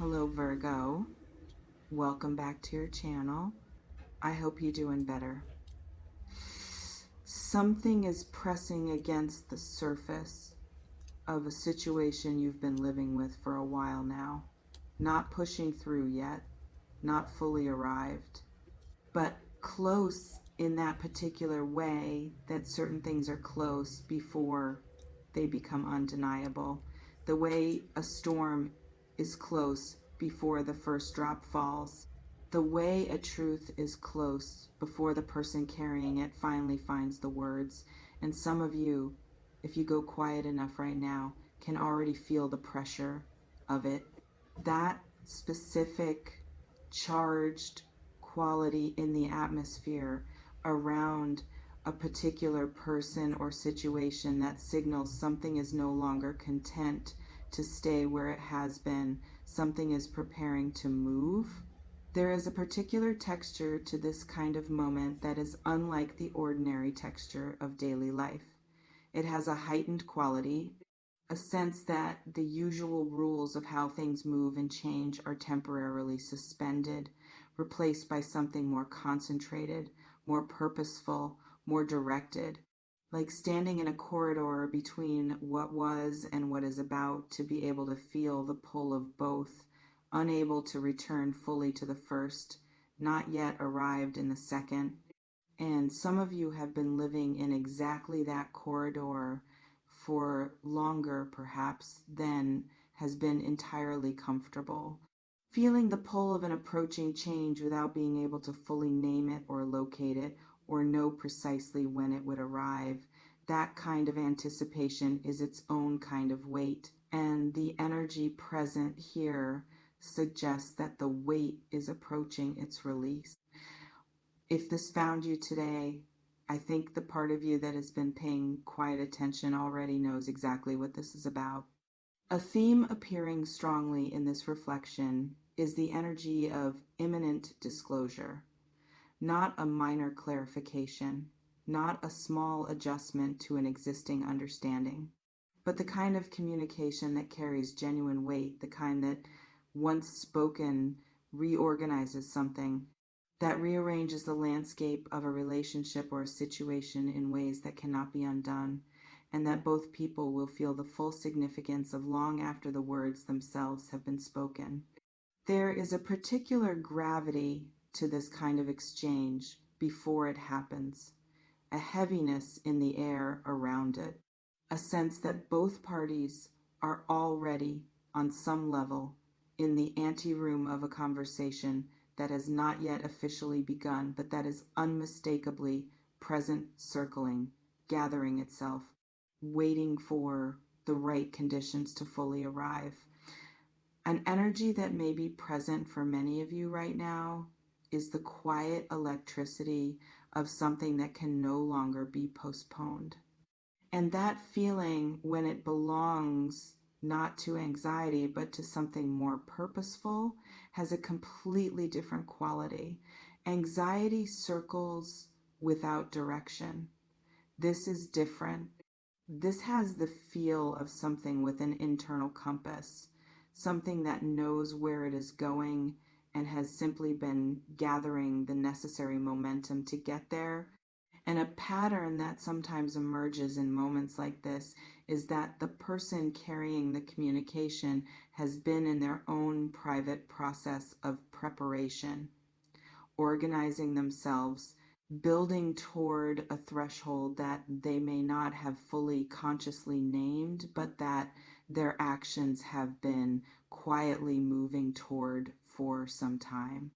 Hello, Virgo. Welcome back to your channel. I hope you're doing better. Something is pressing against the surface of a situation you've been living with for a while now. Not pushing through yet, not fully arrived, but close in that particular way that certain things are close before they become undeniable. The way a storm is close before the first drop falls. The way a truth is close before the person carrying it finally finds the words. And some of you, if you go quiet enough right now, can already feel the pressure of it. That specific charged quality in the atmosphere around a particular person or situation that signals something is no longer content to stay where it has been. Something is preparing to move. There is a particular texture to this kind of moment that is unlike the ordinary texture of daily life. It has a heightened quality, a sense that the usual rules of how things move and change are temporarily suspended, replaced by something more concentrated, more purposeful, more directed, like standing in a corridor between what was and what is about, to be able to feel the pull of both, unable to return fully to the first, not yet arrived in the second. And some of you have been living in exactly that corridor for longer, perhaps, than has been entirely comfortable. Feeling the pull of an approaching change without being able to fully name it or locate it or know precisely when it would arrive. That kind of anticipation is its own kind of weight. And the energy present here suggests that the weight is approaching its release. If this found you today, I think the part of you that has been paying quiet attention already knows exactly what this is about. A theme appearing strongly in this reflection is the energy of imminent disclosure, not a minor clarification, not a small adjustment to an existing understanding, but the kind of communication that carries genuine weight, the kind that, once spoken, reorganizes something, that rearranges the landscape of a relationship or a situation in ways that cannot be undone, and that both people will feel the full significance of long after the words themselves have been spoken. There is a particular gravity to this kind of exchange before it happens, a heaviness in the air around it, a sense that both parties are already, on some level, in the anteroom of a conversation that has not yet officially begun, but that is unmistakably present, circling, gathering itself, waiting for the right conditions to fully arrive. An energy that may be present for many of you right now is the quiet electricity of something that can no longer be postponed. And that feeling, when it belongs not to anxiety, but to something more purposeful, has a completely different quality. Anxiety circles without direction. This is different. This has the feel of something with an internal compass, something that knows where it is going and has simply been gathering the necessary momentum to get there. And a pattern that sometimes emerges in moments like this is that the person carrying the communication has been in their own private process of preparation, organizing themselves, building toward a threshold that they may not have fully consciously named, but that their actions have been quietly moving toward for some time.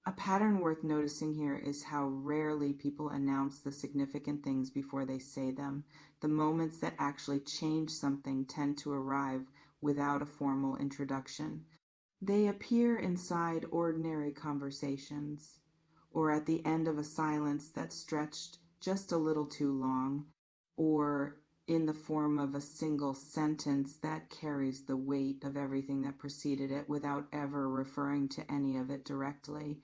A pattern worth noticing here is how rarely people announce the significant things before they say them. The moments that actually change something tend to arrive without a formal introduction. They appear inside ordinary conversations, or at the end of a silence that stretched just a little too long, or in the form of a single sentence that carries the weight of everything that preceded it without ever referring to any of it directly.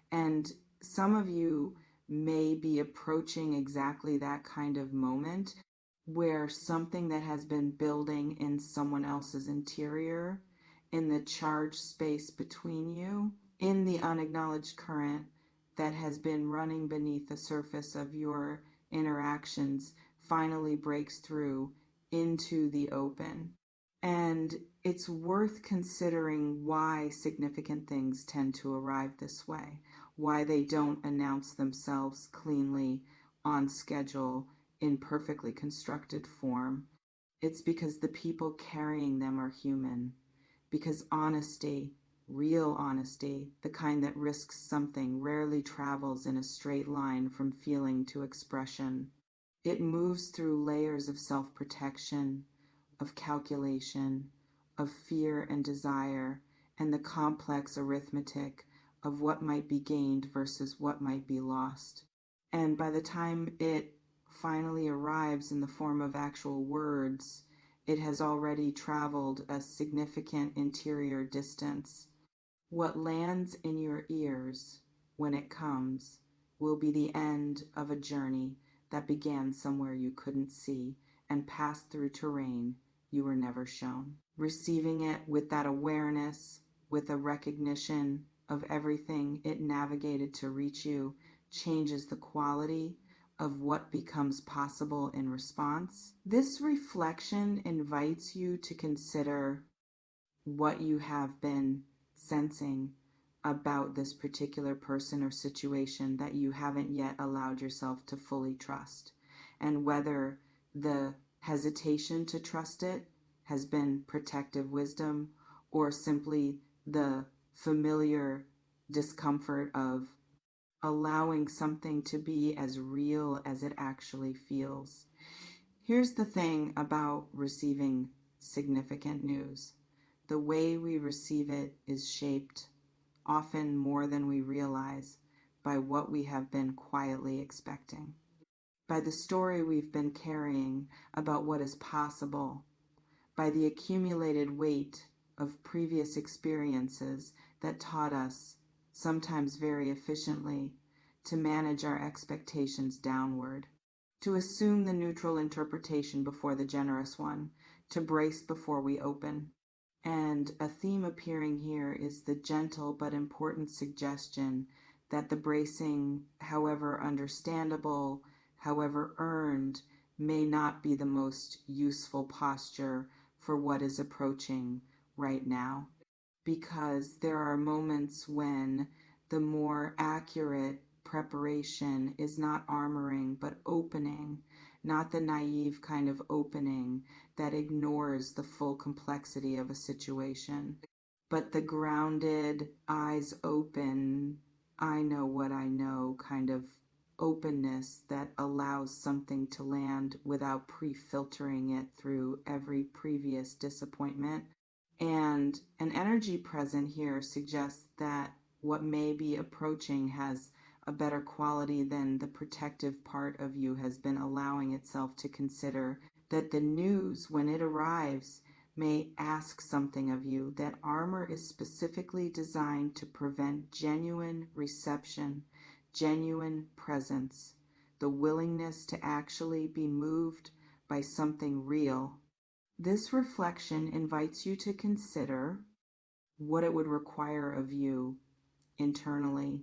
And some of you may be approaching exactly that kind of moment where something that has been building in someone else's interior in the charged space between you, in the unacknowledged current that has been running beneath the surface of your interactions, finally breaks through into the open. And it's worth considering why significant things tend to arrive this way, why they don't announce themselves cleanly, on schedule, in perfectly constructed form. It's because the people carrying them are human. Because honesty, real honesty, the kind that risks something, rarely travels in a straight line from feeling to expression. It moves through layers of self-protection, of calculation, of fear and desire, and the complex arithmetic of what might be gained versus what might be lost. And by the time it finally arrives in the form of actual words, it has already traveled a significant interior distance. What lands in your ears when it comes will be the end of a journey that began somewhere you couldn't see and passed through terrain you were never shown. Receiving it with that awareness, with a recognition of everything it navigated to reach you, changes the quality of what becomes possible in response. This reflection invites you to consider what you have been sensing about this particular person or situation that you haven't yet allowed yourself to fully trust, and whether the hesitation to trust it has been protective wisdom or simply the familiar discomfort of allowing something to be as real as it actually feels. Here's the thing about receiving significant news. The way we receive it is shaped, often more than we realize, by what we have been quietly expecting, by the story we've been carrying about what is possible, by the accumulated weight of previous experiences that taught us, sometimes very efficiently, to manage our expectations downward, to assume the neutral interpretation before the generous one, to brace before we open. And a theme appearing here is the gentle but important suggestion that the bracing, however understandable, however earned, may not be the most useful posture for what is approaching right now. Because there are moments when the more accurate preparation is not armoring but opening, not the naive kind of opening that ignores the full complexity of a situation, but the grounded, eyes open, I know what I know kind of openness that allows something to land without pre-filtering it through every previous disappointment. And an energy present here suggests that what may be approaching has a better quality than the protective part of you has been allowing itself to consider, that the news, when it arrives, may ask something of you, that armor is specifically designed to prevent genuine reception, genuine presence, the willingness to actually be moved by something real. This reflection invites you to consider what it would require of you internally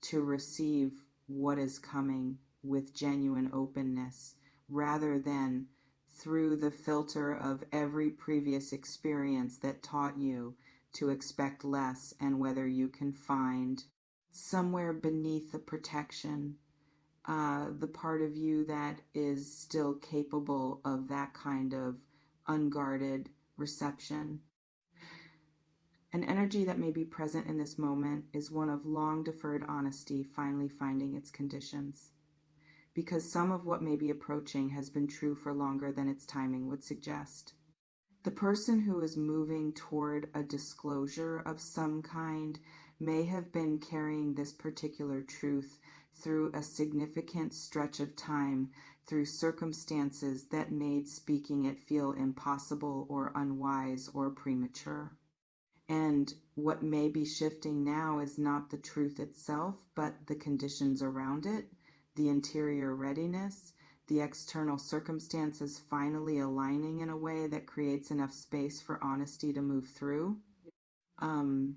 to receive what is coming with genuine openness, rather than through the filter of every previous experience that taught you to expect less, and whether you can find somewhere beneath the protection the part of you that is still capable of that kind of unguarded reception. An energy that may be present in this moment is one of long deferred honesty finally finding its conditions, because some of what may be approaching has been true for longer than its timing would suggest. The person who is moving toward a disclosure of some kind may have been carrying this particular truth through a significant stretch of time, through circumstances that made speaking it feel impossible or unwise or premature. And what may be shifting now is not the truth itself, but the conditions around it, the interior readiness, the external circumstances finally aligning in a way that creates enough space for honesty to move through. Um,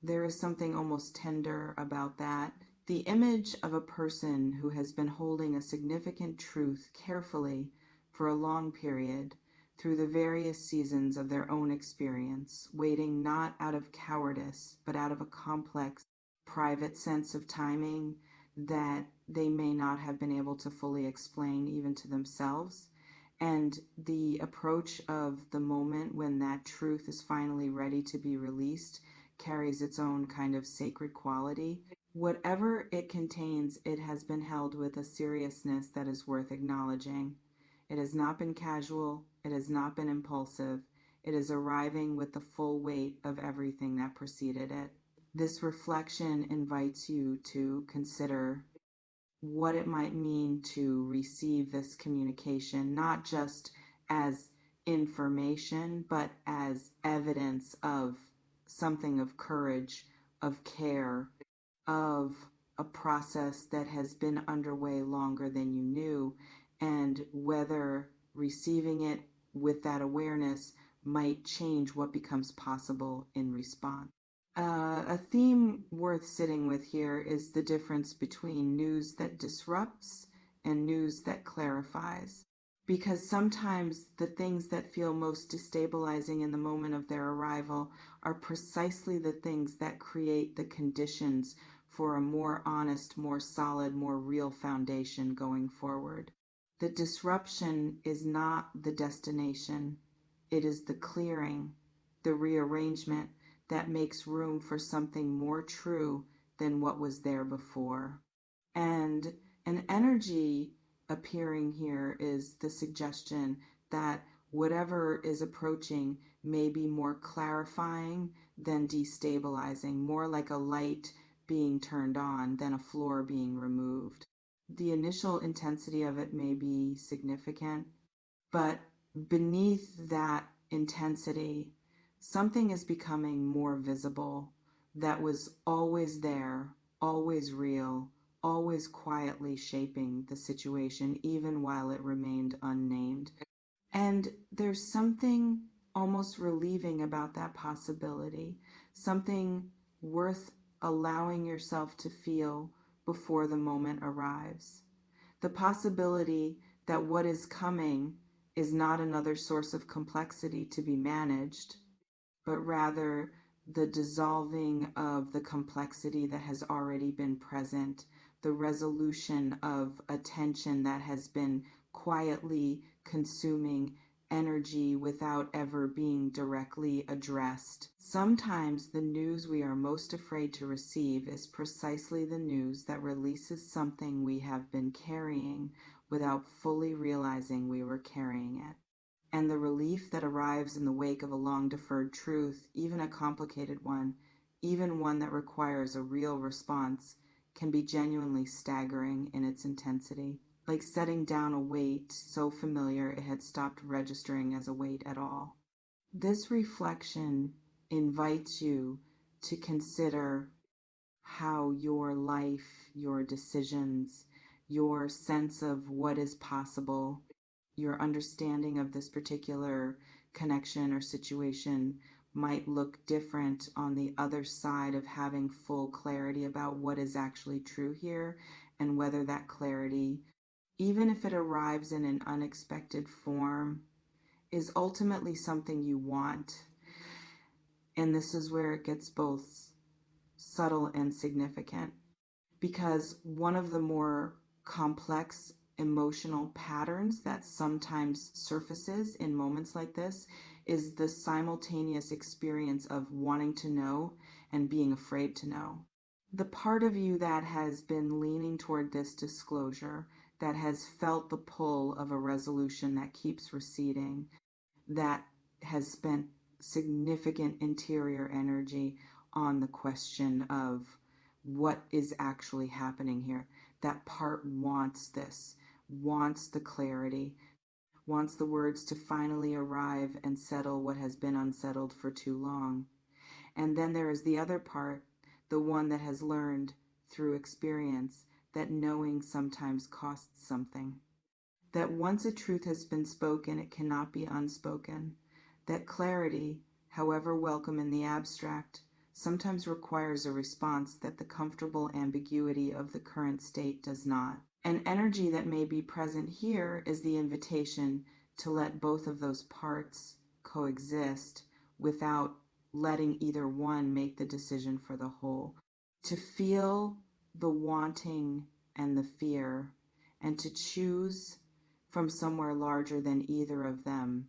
there is something almost tender about that. The image of a person who has been holding a significant truth carefully for a long period through the various seasons of their own experience, waiting not out of cowardice, but out of a complex, private sense of timing that they may not have been able to fully explain even to themselves. And the approach of the moment when that truth is finally ready to be released carries its own kind of sacred quality. Whatever it contains, it has been held with a seriousness that is worth acknowledging. It has not been casual, it has not been impulsive, it is arriving with the full weight of everything that preceded it. This reflection invites you to consider what it might mean to receive this communication, not just as information, but as evidence of something of courage, of care, of a process that has been underway longer than you knew, and whether receiving it with that awareness might change what becomes possible in response. A theme worth sitting with here is the difference between news that disrupts and news that clarifies. Because sometimes the things that feel most destabilizing in the moment of their arrival are precisely the things that create the conditions for a more honest, more solid, more real foundation going forward. The disruption is not the destination, it is the clearing, the rearrangement that makes room for something more true than what was there before. And an energy appearing here is the suggestion that whatever is approaching may be more clarifying than destabilizing, more like a light being turned on than a floor being removed. The initial intensity of it may be significant, but beneath that intensity, something is becoming more visible that was always there, always real, always quietly shaping the situation, even while it remained unnamed. And there's something almost relieving about that possibility, something worth allowing yourself to feel before the moment arrives. The possibility that what is coming is not another source of complexity to be managed, but rather the dissolving of the complexity that has already been present, the resolution of a tension that has been quietly consuming energy without ever being directly addressed. Sometimes the news we are most afraid to receive is precisely the news that releases something we have been carrying without fully realizing we were carrying it. And the relief that arrives in the wake of a long deferred truth, even a complicated one, even one that requires a real response, can be genuinely staggering in its intensity, like setting down a weight so familiar it had stopped registering as a weight at all. This reflection invites you to consider how your life, your decisions, your sense of what is possible, your understanding of this particular connection or situation might look different on the other side of having full clarity about what is actually true here, and whether that clarity, even if it arrives in an unexpected form, is ultimately something you want. And this is where it gets both subtle and significant, because one of the more complex emotional patterns that sometimes surfaces in moments like this is the simultaneous experience of wanting to know and being afraid to know. The part of you that has been leaning toward this disclosure, that has felt the pull of a resolution that keeps receding, that has spent significant interior energy on the question of what is actually happening here. That part wants this, wants the clarity, wants the words to finally arrive and settle what has been unsettled for too long. And then there is the other part, the one that has learned through experience that knowing sometimes costs something. That once a truth has been spoken, it cannot be unspoken. That clarity, however welcome in the abstract, sometimes requires a response that the comfortable ambiguity of the current state does not. An energy that may be present here is the invitation to let both of those parts coexist without letting either one make the decision for the whole. To feel the wanting and the fear, and to choose from somewhere larger than either of them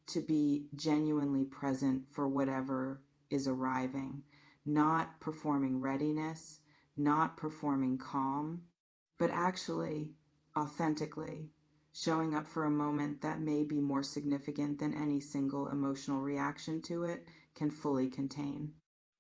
to be genuinely present for whatever is arriving, not performing readiness, not performing calm, but actually, authentically, showing up for a moment that may be more significant than any single emotional reaction to it can fully contain.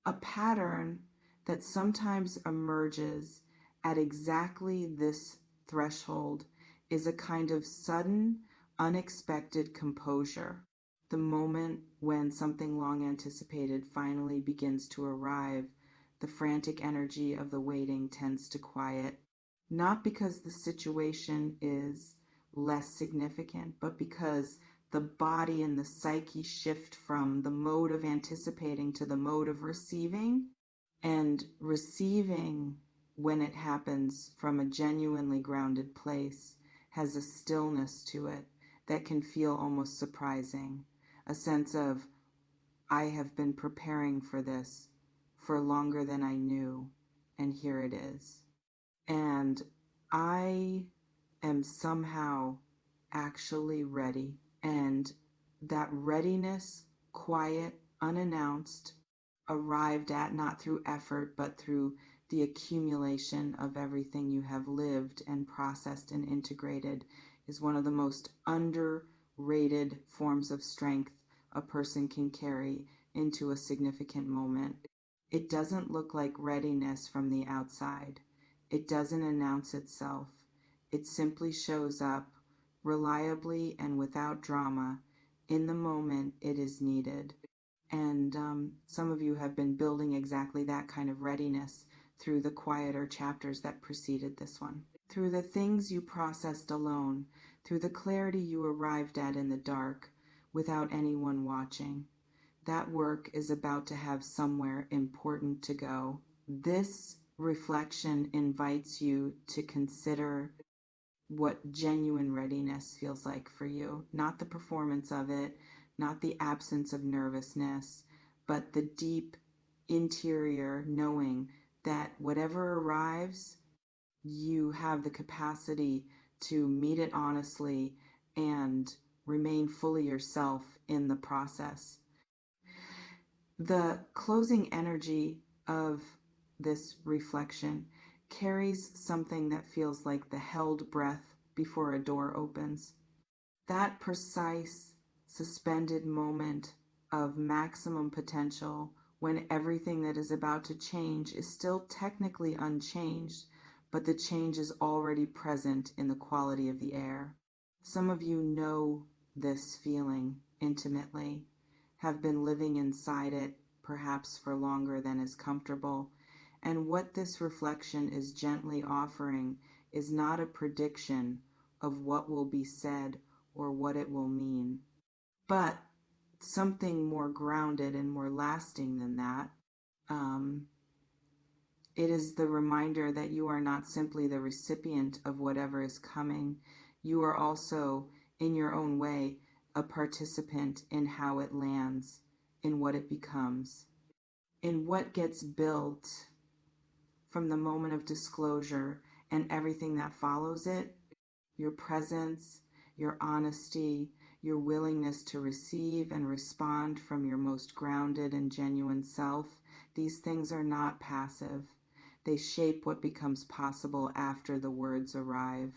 A pattern that sometimes emerges at exactly this threshold is a kind of sudden, unexpected composure. The moment when something long anticipated finally begins to arrive, the frantic energy of the waiting tends to quiet, not because the situation is less significant, but because the body and the psyche shift from the mode of anticipating to the mode of receiving, and receiving, when it happens from a genuinely grounded place, has a stillness to it that can feel almost surprising. A sense of, I have been preparing for this for longer than I knew, and here it is. And I am somehow actually ready. And that readiness, quiet, unannounced, arrived at not through effort, but through the accumulation of everything you have lived and processed and integrated, is one of the most underrated forms of strength a person can carry into a significant moment. It doesn't look like readiness from the outside. It doesn't announce itself. It simply shows up reliably and without drama in the moment it is needed. And some of you have been building exactly that kind of readiness through the quieter chapters that preceded this one. Through the things you processed alone, through the clarity you arrived at in the dark without anyone watching. That work is about to have somewhere important to go. This reflection invites you to consider what genuine readiness feels like for you. Not the performance of it, not the absence of nervousness, but the deep interior knowing that whatever arrives, you have the capacity to meet it honestly and remain fully yourself in the process. The closing energy of this reflection carries something that feels like the held breath before a door opens. That precise, suspended moment of maximum potential when everything that is about to change is still technically unchanged, but the change is already present in the quality of the air. Some of you know this feeling intimately, have been living inside it perhaps for longer than is comfortable, and what this reflection is gently offering is not a prediction of what will be said or what it will mean, but something more grounded and more lasting than that. It is the reminder that you are not simply the recipient of whatever is coming. You are also, in your own way, a participant in how it lands, in what it becomes, in what gets built from the moment of disclosure and everything that follows it. Your presence, your honesty, your willingness to receive and respond from your most grounded and genuine self. These things are not passive. They shape what becomes possible after the words arrive.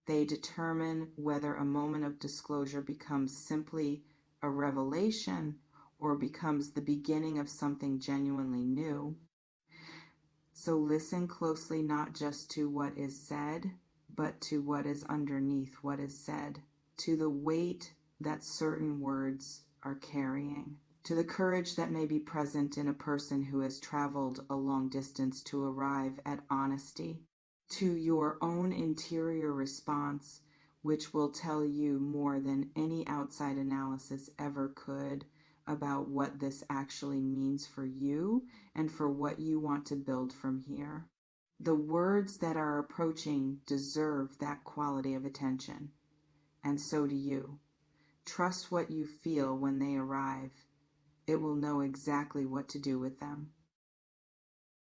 They determine whether a moment of disclosure becomes simply a revelation or becomes the beginning of something genuinely new. So listen closely, not just to what is said, but to what is underneath what is said, to the weight that certain words are carrying, to the courage that may be present in a person who has traveled a long distance to arrive at honesty, to your own interior response, which will tell you more than any outside analysis ever could about what this actually means for you and for what you want to build from here. The words that are approaching deserve that quality of attention, and so do you. Trust what you feel when they arrive. It will know exactly what to do with them.